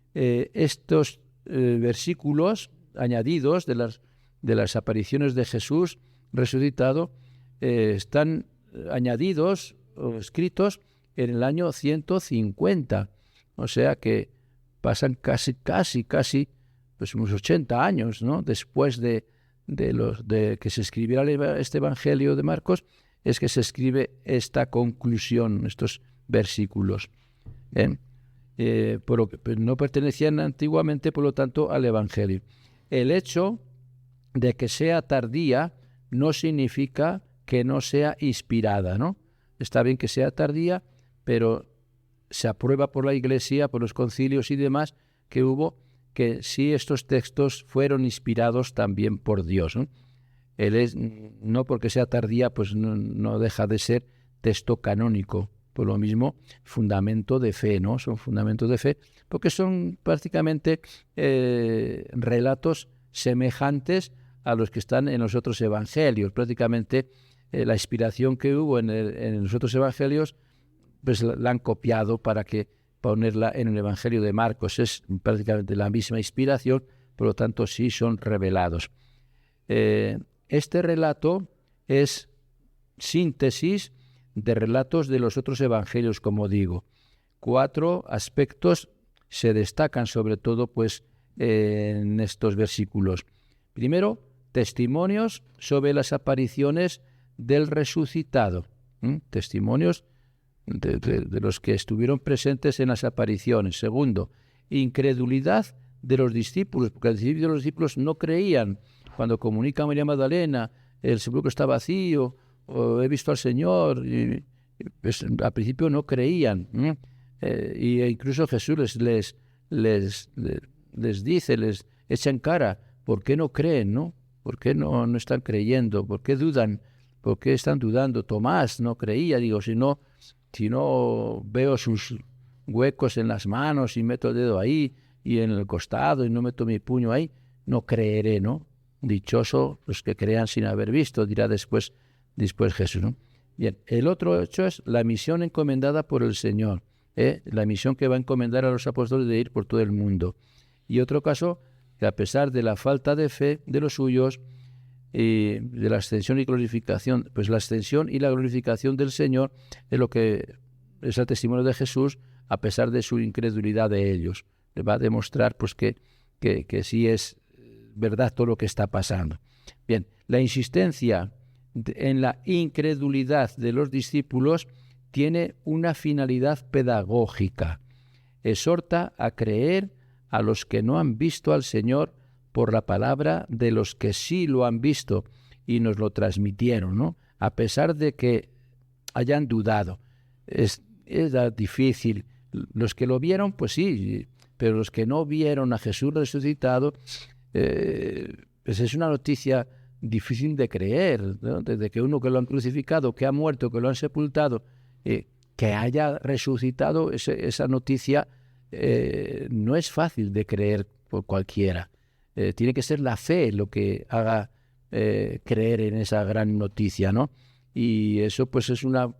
estos versículos añadidos de las apariciones de Jesús resucitado están añadidos o escritos en el año 150, o sea que pasan casi pues unos 80 años, ¿no? Después de que se escribiera este Evangelio de Marcos, es que se escribe esta conclusión, estos versículos. Por lo que no pertenecían antiguamente, por lo tanto, al Evangelio. el hecho de que sea tardía no significa que no sea inspirada, ¿no? Está bien que sea tardía, pero se aprueba por la Iglesia, por los concilios y demás que hubo, que sí estos textos fueron inspirados también por Dios, ¿no? No porque sea tardía, pues no deja de ser texto canónico. Por lo mismo, fundamento de fe, ¿no? Son fundamentos de fe, porque son prácticamente relatos semejantes a los que están en los otros evangelios. Prácticamente la inspiración que hubo en los otros evangelios, pues la han copiado para ponerla en el evangelio de Marcos. Es prácticamente la misma inspiración, por lo tanto sí son revelados. Este relato es síntesis de relatos de los otros evangelios, como digo. 4 aspectos se destacan sobre todo pues en estos versículos. Primero, testimonios sobre las apariciones del resucitado. Testimonios de los que estuvieron presentes en las apariciones. Segundo, incredulidad de los discípulos, porque al principio los discípulos no creían. Cuando comunica a María Magdalena, el sepulcro está vacío, o he visto al Señor, y pues, al principio no creían. Y incluso Jesús les dice, les echa en cara, ¿por qué no creen, no? ¿Por qué no están creyendo? ¿Por qué dudan? ¿Por qué están dudando? Tomás no creía, digo, si no veo sus huecos en las manos y meto el dedo ahí y en el costado y no meto mi puño ahí, no creeré, ¿no? Dichoso los que crean sin haber visto, dirá después Jesús, ¿no? Bien, el otro hecho es la misión encomendada por el Señor, la misión que va a encomendar a los apóstoles de ir por todo el mundo. Y otro caso, que a pesar de la falta de fe de los suyos, de la ascensión y glorificación, pues la ascensión y la glorificación del Señor es lo que es el testimonio de Jesús, a pesar de su incredulidad de ellos. Le va a demostrar pues que sí es verdad todo lo que está pasando. Bien, la insistencia en la incredulidad de los discípulos tiene una finalidad pedagógica. Exhorta a creer a los que no han visto al Señor por la palabra de los que sí lo han visto y nos lo transmitieron, ¿no? A pesar de que hayan dudado. Es difícil. Los que lo vieron, pues sí, pero los que no vieron a Jesús resucitado, pues es una noticia difícil de creer, ¿no? Desde que uno que lo han crucificado, que ha muerto, que lo han sepultado, que haya resucitado, esa noticia no es fácil de creer por cualquiera. Tiene que ser la fe lo que haga creer en esa gran noticia, ¿no? Y eso pues es una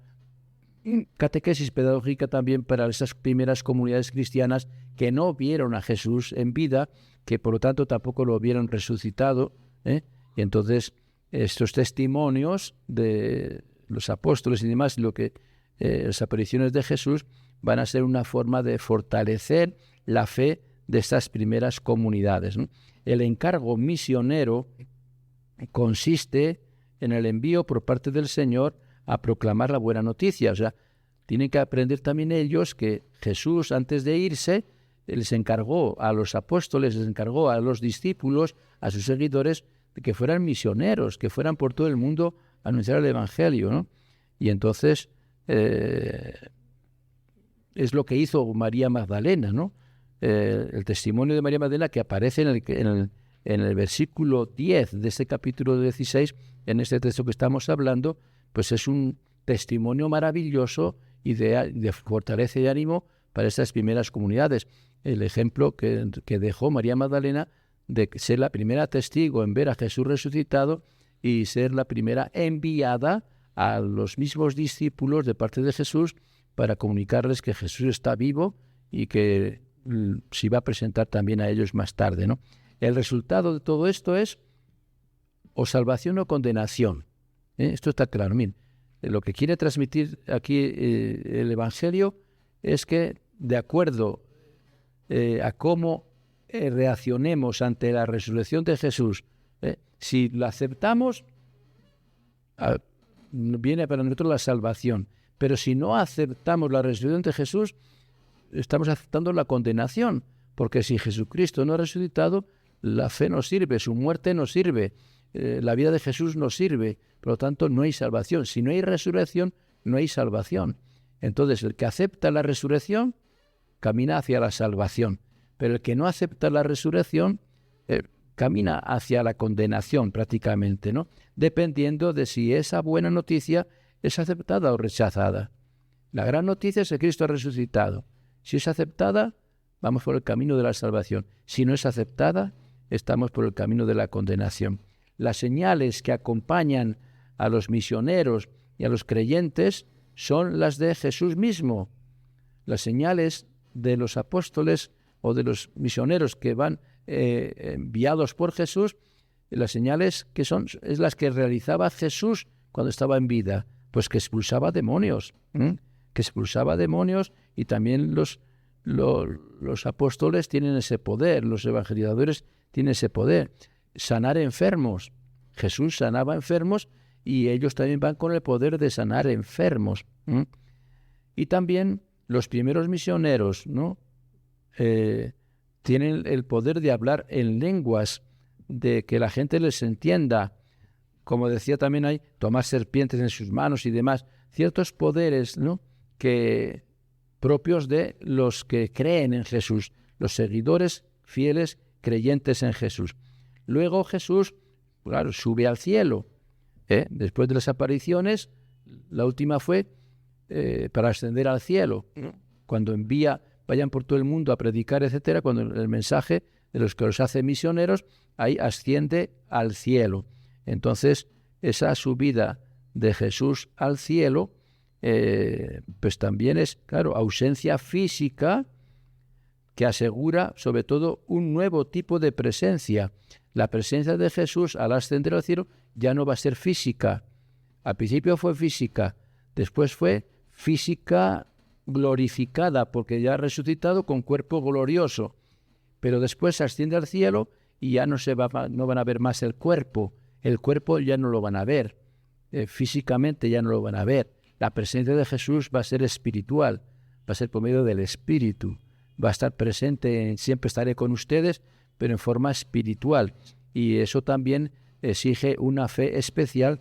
catequesis pedagógica también para esas primeras comunidades cristianas que no vieron a Jesús en vida, que por lo tanto tampoco lo vieron resucitado, y entonces estos testimonios de los apóstoles y demás, las apariciones de Jesús van a ser una forma de fortalecer la fe de estas primeras comunidades, ¿no? El encargo misionero consiste en el envío por parte del Señor a proclamar la buena noticia. O sea, tienen que aprender también ellos que Jesús, antes de irse, les encargó a los apóstoles, les encargó a los discípulos, a sus seguidores, de que fueran misioneros, que fueran por todo el mundo a anunciar el Evangelio, ¿no? Y entonces es lo que hizo María Magdalena, ¿no? El testimonio de María Magdalena que aparece en el versículo 10 de este capítulo 16, en este texto que estamos hablando, pues es un testimonio maravilloso y de fortaleza y ánimo para estas primeras comunidades. El ejemplo que dejó María Magdalena de ser la primera testigo en ver a Jesús resucitado y ser la primera enviada a los mismos discípulos de parte de Jesús para comunicarles que Jesús está vivo y que se va a presentar también a ellos más tarde, ¿no? El resultado de todo esto es o salvación o condenación. Esto está claro. Miren, lo que quiere transmitir aquí el Evangelio es que, de acuerdo a cómo reaccionemos ante la resurrección de Jesús, si la aceptamos, viene para nosotros la salvación. Pero si no aceptamos la resurrección de Jesús, estamos aceptando la condenación, porque si Jesucristo no ha resucitado, la fe no sirve, su muerte no sirve, la vida de Jesús no sirve, por lo tanto no hay salvación. Si no hay resurrección, no hay salvación. Entonces el que acepta la resurrección camina hacia la salvación, pero el que no acepta la resurrección camina hacia la condenación prácticamente, ¿no? Dependiendo de si esa buena noticia es aceptada o rechazada. La gran noticia es que Cristo ha resucitado. Si es aceptada, vamos por el camino de la salvación. Si no es aceptada, estamos por el camino de la condenación. Las señales que acompañan a los misioneros y a los creyentes son las de Jesús mismo. Las señales de los apóstoles o de los misioneros que van enviados por Jesús, las señales que son es las que realizaba Jesús cuando estaba en vida, pues que expulsaba demonios, y también los apóstoles tienen ese poder, los evangelizadores tienen ese poder. Sanar enfermos. Jesús sanaba enfermos y ellos también van con el poder de sanar enfermos. Y también los primeros misioneros, ¿no? Tienen el poder de hablar en lenguas, de que la gente les entienda. Como decía también, hay tomar serpientes en sus manos y demás. Ciertos poderes, ¿no?, que propios de los que creen en Jesús, los seguidores fieles creyentes en Jesús. Luego Jesús, claro, sube al cielo. Después de las apariciones, la última fue para ascender al cielo. Cuando envía, vayan por todo el mundo a predicar, etcétera, cuando el mensaje de los que los hace misioneros, ahí asciende al cielo. Entonces, esa subida de Jesús al cielo, pues también es, claro, ausencia física que asegura, sobre todo, un nuevo tipo de presencia. La presencia de Jesús al ascender al cielo ya no va a ser física. Al principio fue física, después fue física glorificada, porque ya ha resucitado con cuerpo glorioso. Pero después asciende al cielo y ya no van a ver más el cuerpo. El cuerpo ya no lo van a ver. Físicamente ya no lo van a ver. La presencia de Jesús va a ser espiritual, va a ser por medio del Espíritu. Va a estar presente, siempre estaré con ustedes, pero en forma espiritual. Y eso también exige una fe especial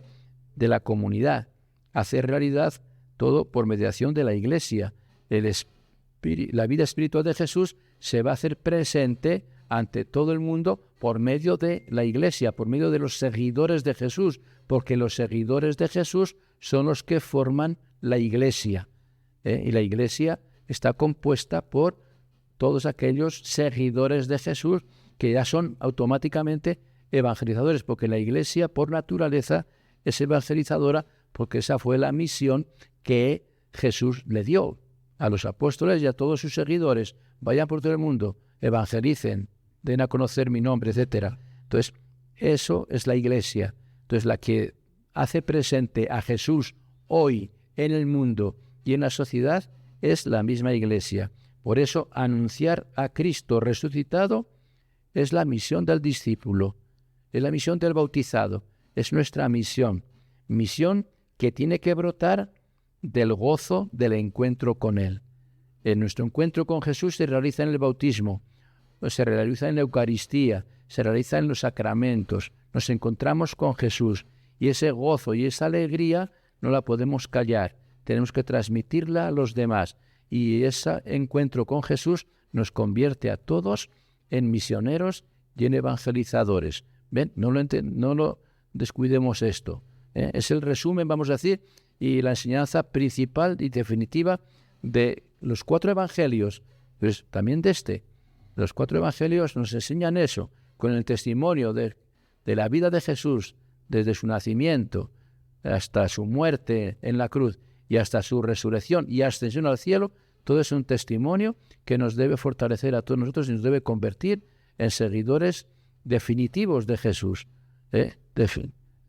de la comunidad. Hacer realidad todo por mediación de la Iglesia. La vida espiritual de Jesús se va a hacer presente ante todo el mundo por medio de la Iglesia, por medio de los seguidores de Jesús, porque los seguidores de Jesús son los que forman la Iglesia. Y la Iglesia está compuesta por todos aquellos seguidores de Jesús que ya son automáticamente evangelizadores, porque la Iglesia por naturaleza es evangelizadora, porque esa fue la misión que Jesús le dio a los apóstoles y a todos sus seguidores. Vayan por todo el mundo, evangelicen, den a conocer mi nombre, etcétera. Entonces, eso es la Iglesia. Entonces, la que hace presente a Jesús hoy en el mundo y en la sociedad es la misma Iglesia. Por eso, anunciar a Cristo resucitado es la misión del discípulo, es la misión del bautizado, es nuestra misión. Misión que tiene que brotar del gozo del encuentro con Él. Nuestro encuentro con Jesús se realiza en el bautismo, se realiza en la Eucaristía, se realiza en los sacramentos. Nos encontramos con Jesús y ese gozo y esa alegría no la podemos callar, tenemos que transmitirla a los demás. Y ese encuentro con Jesús nos convierte a todos en misioneros y en evangelizadores. ¿Ven? No lo descuidemos esto. Es el resumen, vamos a decir, y la enseñanza principal y definitiva de los 4 evangelios, pues también de este. Los 4 evangelios nos enseñan eso, con el testimonio de la vida de Jesús, desde su nacimiento hasta su muerte en la cruz y hasta su resurrección y ascensión al cielo. Todo es un testimonio que nos debe fortalecer a todos nosotros y nos debe convertir en seguidores definitivos de Jesús.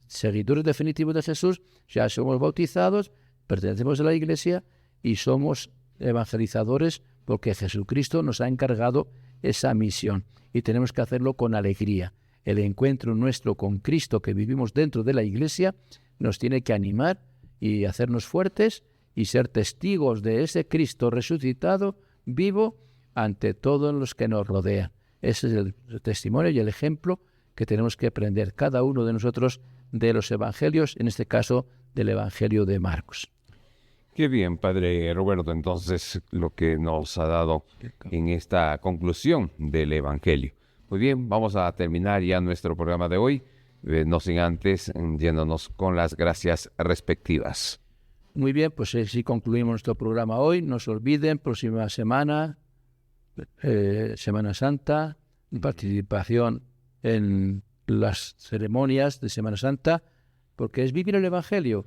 Seguidores definitivos de Jesús, ya somos bautizados, pertenecemos a la Iglesia y somos evangelizadores porque Jesucristo nos ha encargado esa misión y tenemos que hacerlo con alegría. El encuentro nuestro con Cristo que vivimos dentro de la Iglesia nos tiene que animar y hacernos fuertes y ser testigos de ese Cristo resucitado, vivo, ante todos los que nos rodean. Ese es el testimonio y el ejemplo que tenemos que aprender cada uno de nosotros de los evangelios, en este caso del Evangelio de Marcos. Qué bien, Padre Roberto, entonces lo que nos ha dado en esta conclusión del Evangelio. Muy bien, vamos a terminar ya nuestro programa de hoy, no sin antes yéndonos con las gracias respectivas. Muy bien, pues si concluimos nuestro programa hoy, no se olviden, próxima semana, Semana Santa, participación en las ceremonias de Semana Santa, porque es vivir el Evangelio.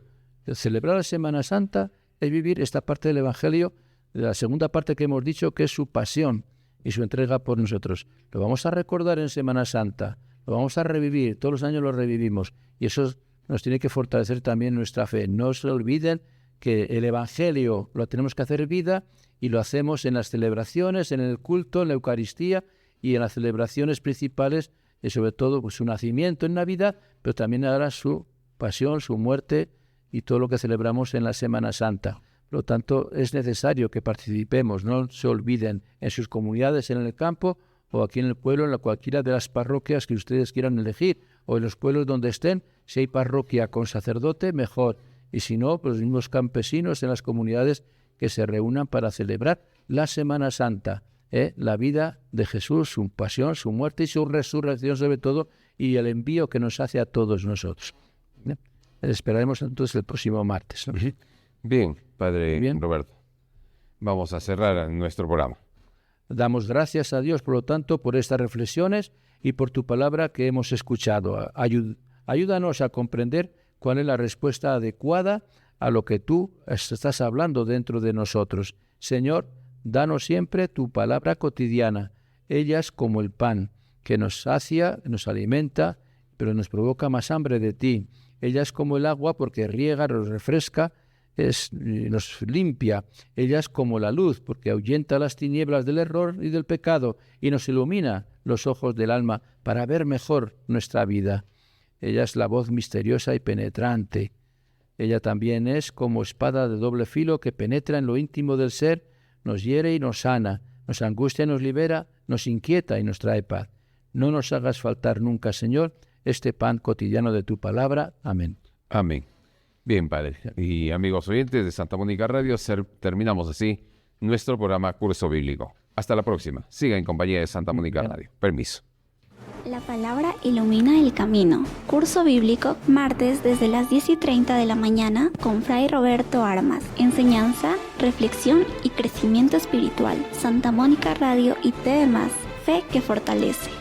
Celebrar la Semana Santa es vivir esta parte del Evangelio, de la segunda parte que hemos dicho, que es su pasión y su entrega por nosotros. Lo vamos a recordar en Semana Santa, lo vamos a revivir, todos los años lo revivimos, y eso nos tiene que fortalecer también nuestra fe. No se olviden que el Evangelio lo tenemos que hacer vida, y lo hacemos en las celebraciones, en el culto, en la Eucaristía y en las celebraciones principales, y sobre todo pues, su nacimiento en Navidad, pero también ahora su pasión, su muerte y todo lo que celebramos en la Semana Santa. Por lo tanto, es necesario que participemos, no se olviden en sus comunidades, en el campo o aquí en el pueblo, en cualquiera de las parroquias que ustedes quieran elegir, o en los pueblos donde estén. Si hay parroquia con sacerdote, mejor. Y si no, pues los mismos campesinos en las comunidades que se reúnan para celebrar la Semana Santa, la vida de Jesús, su pasión, su muerte y su resurrección sobre todo, y el envío que nos hace a todos nosotros. Esperaremos entonces el próximo martes, ¿no? Bien, Padre Bien. Roberto. Vamos a cerrar nuestro programa. Damos gracias a Dios, por lo tanto, por estas reflexiones y por tu palabra que hemos escuchado. Ayúdanos a comprender cuál es la respuesta adecuada a lo que tú estás hablando dentro de nosotros. Señor, danos siempre tu palabra cotidiana. Ella es como el pan, que nos sacia, nos alimenta, pero nos provoca más hambre de ti. Ella es como el agua porque riega, nos refresca, nos limpia. Ella es como la luz porque ahuyenta las tinieblas del error y del pecado y nos ilumina los ojos del alma para ver mejor nuestra vida. Ella es la voz misteriosa y penetrante. Ella también es como espada de doble filo que penetra en lo íntimo del ser, nos hiere y nos sana, nos angustia y nos libera, nos inquieta y nos trae paz. No nos hagas faltar nunca, Señor, este pan cotidiano de tu palabra. Amén. Amén. Bien, Padre. Y amigos oyentes de Santa Mónica Radio, terminamos así nuestro programa Curso Bíblico. Hasta la próxima. Siga en compañía de Santa Mónica Radio. Permiso. La palabra ilumina el camino. Curso bíblico, martes desde las 10:30 de la mañana con Fray Roberto Armas. Enseñanza, reflexión y crecimiento espiritual. Santa Mónica Radio y TV+, fe que fortalece.